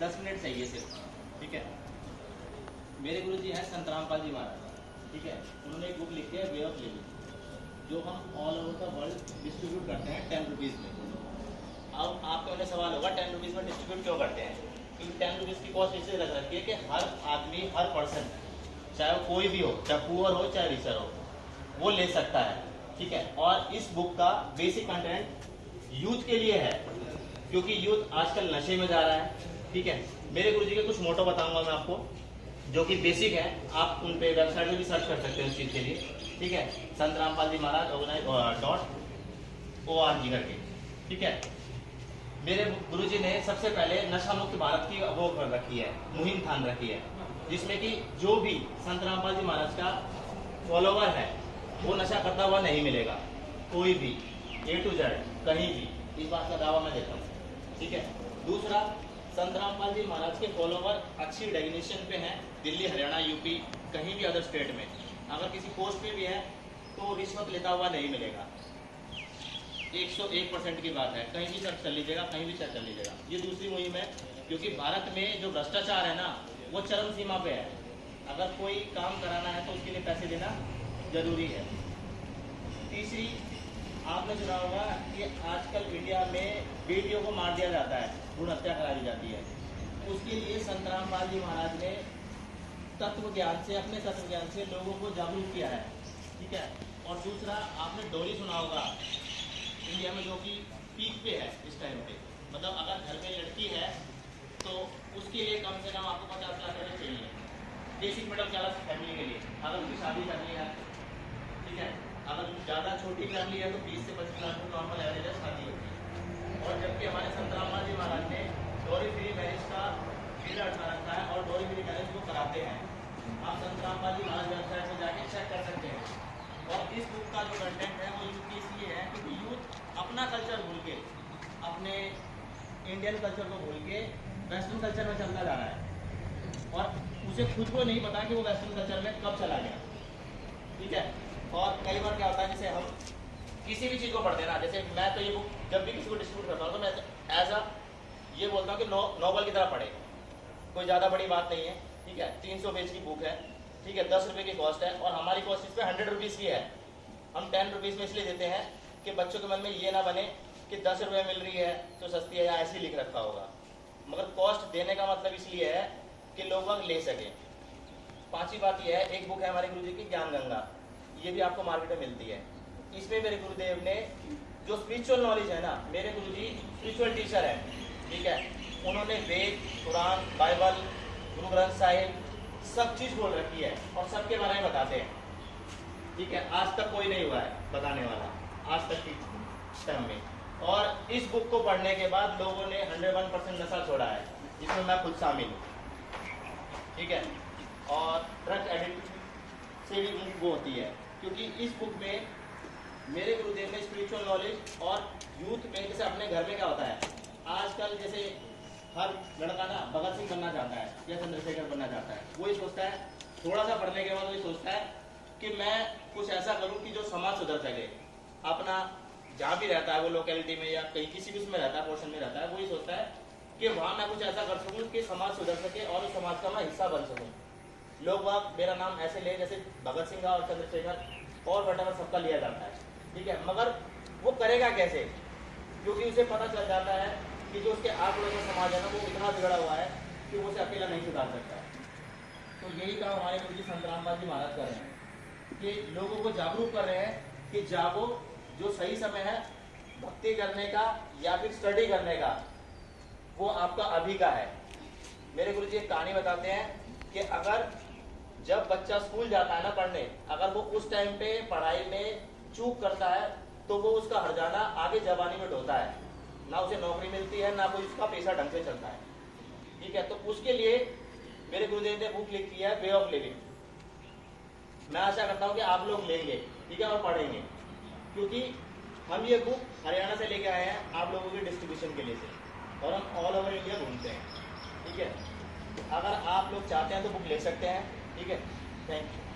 10 minute चाहिए सिर्फ, ठीक है। मेरे गुरु जी हैं संत रामपाल जी महाराज, ठीक है। उन्होंने एक बुक लिखी है वे ऑफ लिविंग, जो हम all over the world distribute करते हैं 10 रुपीज़ में। अब आपके उन्हें सवाल होगा 10 रुपीज़ में डिस्ट्रीब्यूट क्यों करते हैं? क्योंकि 10 रुपीज़ की कॉस्ट इसलिए लग रखी है कि हर आदमी, हर पर्सन, चाहे वो कोई भी हो, चाहे पुअर हो चाहे रिचर हो, वो ले सकता है, ठीक है। और इस बुक का बेसिक कंटेंट यूथ के लिए है, क्योंकि यूथ आजकल नशे में जा रहा है, ठीक है। मेरे गुरुजी के कुछ मोटो बताऊंगा मैं आपको, जो कि बेसिक है। आप उन पे वेबसाइट में भी सर्च कर सकते हैं उस चीज़ के लिए, ठीक है। संत रामपाल जी महाराज .org करके, ठीक है। मेरे गुरुजी ने सबसे पहले नशा मुक्त भारत की वो कर रखी है, मुहिम थान रखी है, जिसमें कि जो भी संत रामपाल जी महाराज का फॉलोवर है वो नशा करता हुआ नहीं मिलेगा, कोई भी A to Z कहीं भी, इस बात का दावा मैं देता हूँ, ठीक है। दूसरा, संत रामपाल जी महाराज के फॉलोवर अच्छी डेजिग्नेशन पे हैं, दिल्ली, हरियाणा, यूपी, कहीं भी अदर स्टेट में। अगर किसी पोस्ट पे भी है तो रिश्वत लेता हुआ नहीं मिलेगा। 101% की बात है, कहीं भी सर्च कर लीजिएगा, कहीं भी चेक कर लीजिएगा। ये दूसरी मुहिम है, क्योंकि भारत में जो भ्रष्टाचार है ना, वो चरम सीमा पे है। अगर कोई काम कराना है तो उसके लिए पैसे देना जरूरी है। तीसरी, आपने सुना होगा कि आजकल इंडिया में बेटियों को मार दिया जाता है, भ्रूण हत्या करा दी जाती है। उसके लिए संत रामपाल जी महाराज ने तत्व ज्ञान से, अपने तत्व ज्ञान से लोगों को जागरूक किया है, ठीक है। और दूसरा, आपने डोली सुना होगा इंडिया में, जो कि पीक पे है इस टाइम पे। मतलब अगर घर में लड़की है तो उसके लिए कम से कम आपको 50 लाख रुपये चाहिए, बेसिक मिडिल क्लास फैमिली के लिए, अगर उसकी शादी करनी है, ठीक है। अगर ज़्यादा छोटी फैमिली है तो 20 से 25 लाख रुपये नॉर्मल एवरेज है शादी होती है। और जबकि हमारे संत रामपाल जी महाराज ने डोरी फ्री मैरिज का पीरियड अठा रखा है, और डोरी फ्री मैरिज को कराते हैं। आप संत रामपाल जी महाराज वेबसाइट पर जाके चेक कर सकते हैं। और इस बुक का जो कंटेंट है वो यूथ के इसलिए है क्योंकि यूथ अपना कल्चर भूल के, अपने इंडियन कल्चर को भूल के वेस्टर्न कल्चर में चलता जा रहा है, और उसे खुद को नहीं पता कि वो वेस्टर्न कल्चर में कब चला गया, ठीक है। और कई बार क्या होता है, जैसे हम किसी भी चीज़ को पढ़ते हैं ना, जैसे मैं तो ये बुक जब भी किसी को डिस्ट्रीब्यूट करता हूँ तो मैं एज अ ये बोलता हूँ कि नॉवल की तरह पढ़े, कोई ज़्यादा बड़ी बात नहीं है, ठीक है। 300 पेज की बुक है, ठीक है, 10 रुपये की कॉस्ट है, और हमारी कॉस्ट इस पर 100 रुपीज़ की है। हम 10 रुपीज़ में इसलिए देते हैं कि बच्चों के मन में ये ना बने कि 10 रुपये मिल रही है तो सस्ती है, या ऐसे ही लिख रखा होगा। मगर कॉस्ट देने का मतलब इसलिए है कि लोग ले सकें। पांचवी बात यह है, एक बुक है हमारे गुरुजी की ज्ञान गंगा, ये भी आपको मार्केट में मिलती है। इसमें मेरे गुरुदेव ने जो स्पिरिचुअल नॉलेज है ना, मेरे गुरुजी स्पिरिचुअल टीचर है, ठीक है। उन्होंने वेद, कुरान, बाइबल, गुरु ग्रंथ साहिब सब चीज़ बोल रखी है, और सबके बारे में बताते हैं, ठीक है। आज तक कोई नहीं हुआ है बताने वाला, आज तक की टाइम में। और इस बुक को पढ़ने के बाद लोगों ने 101% नशा छोड़ा है, जिसमें मैं खुद शामिल हूँ, ठीक है। और ड्रग एडिक्ट से भी वो होती है, क्योंकि इस बुक में मेरे गुरुदेव ने स्पिरिचुअल नॉलेज और यूथ में, जैसे अपने घर में क्या होता है आजकल, जैसे हर लड़का ना भगत सिंह बनना चाहता है या चंद्रशेखर बनना चाहता है। वो ये सोचता है, थोड़ा सा पढ़ने के बाद वो ये सोचता है कि मैं कुछ ऐसा करूं कि जो समाज सुधर सके। अपना जहाँ भी रहता है वो लोकेलिटी में या कहीं किसी भी उसमें रहता है, पोर्शन में रहता है, वो ये सोचता है कि वहाँ मैं कुछ ऐसा कर सकूँ कि समाज सुधर सके और उस समाज का मैं हिस्सा बन सकूँ। लोग वहाँ मेरा नाम ऐसे ले जैसे भगत सिंह और चंद्रशेखर और वटेवर सबका लिया जाता है, ठीक है। मगर वो करेगा कैसे? क्योंकि उसे पता चल जाता है कि जो उसके आस पड़ोस का समाज है ना, वो इतना बिगड़ा हुआ है कि वो उसे अकेला नहीं सुधार सकता। तो यही काम हमारे गुरुजी संत रामपाल जी महाराज कर रहे हैं कि लोगों को जागरूक कर रहे हैं कि जागो, जो सही समय है भक्ति करने का या फिर स्टडी करने का, वो आपका अभी का है। मेरे गुरुजी एक कहानी बताते हैं कि अगर जब बच्चा स्कूल जाता है ना पढ़ने, अगर वो उस टाइम पे पढ़ाई में चूक करता है तो वो उसका हरजाना आगे जवानी में ढोता है, ना उसे नौकरी मिलती है, ना कोई उसका पैसा ढंग से चलता है, ठीक है। तो उसके लिए मेरे गुरुदेव ने बुक लिखी है वे ऑफ लिविंग। मैं आशा करता हूँ कि आप लोग लेंगे, ठीक है, और पढ़ेंगे, क्योंकि हम ये बुक हरियाणा से लेके आए हैं आप लोगों के डिस्ट्रीब्यूशन के लिए से, और हम ऑल ओवर इंडिया घूमते हैं, ठीक है। अगर आप लोग चाहते हैं तो बुक ले सकते हैं, ठीक है। Thank you.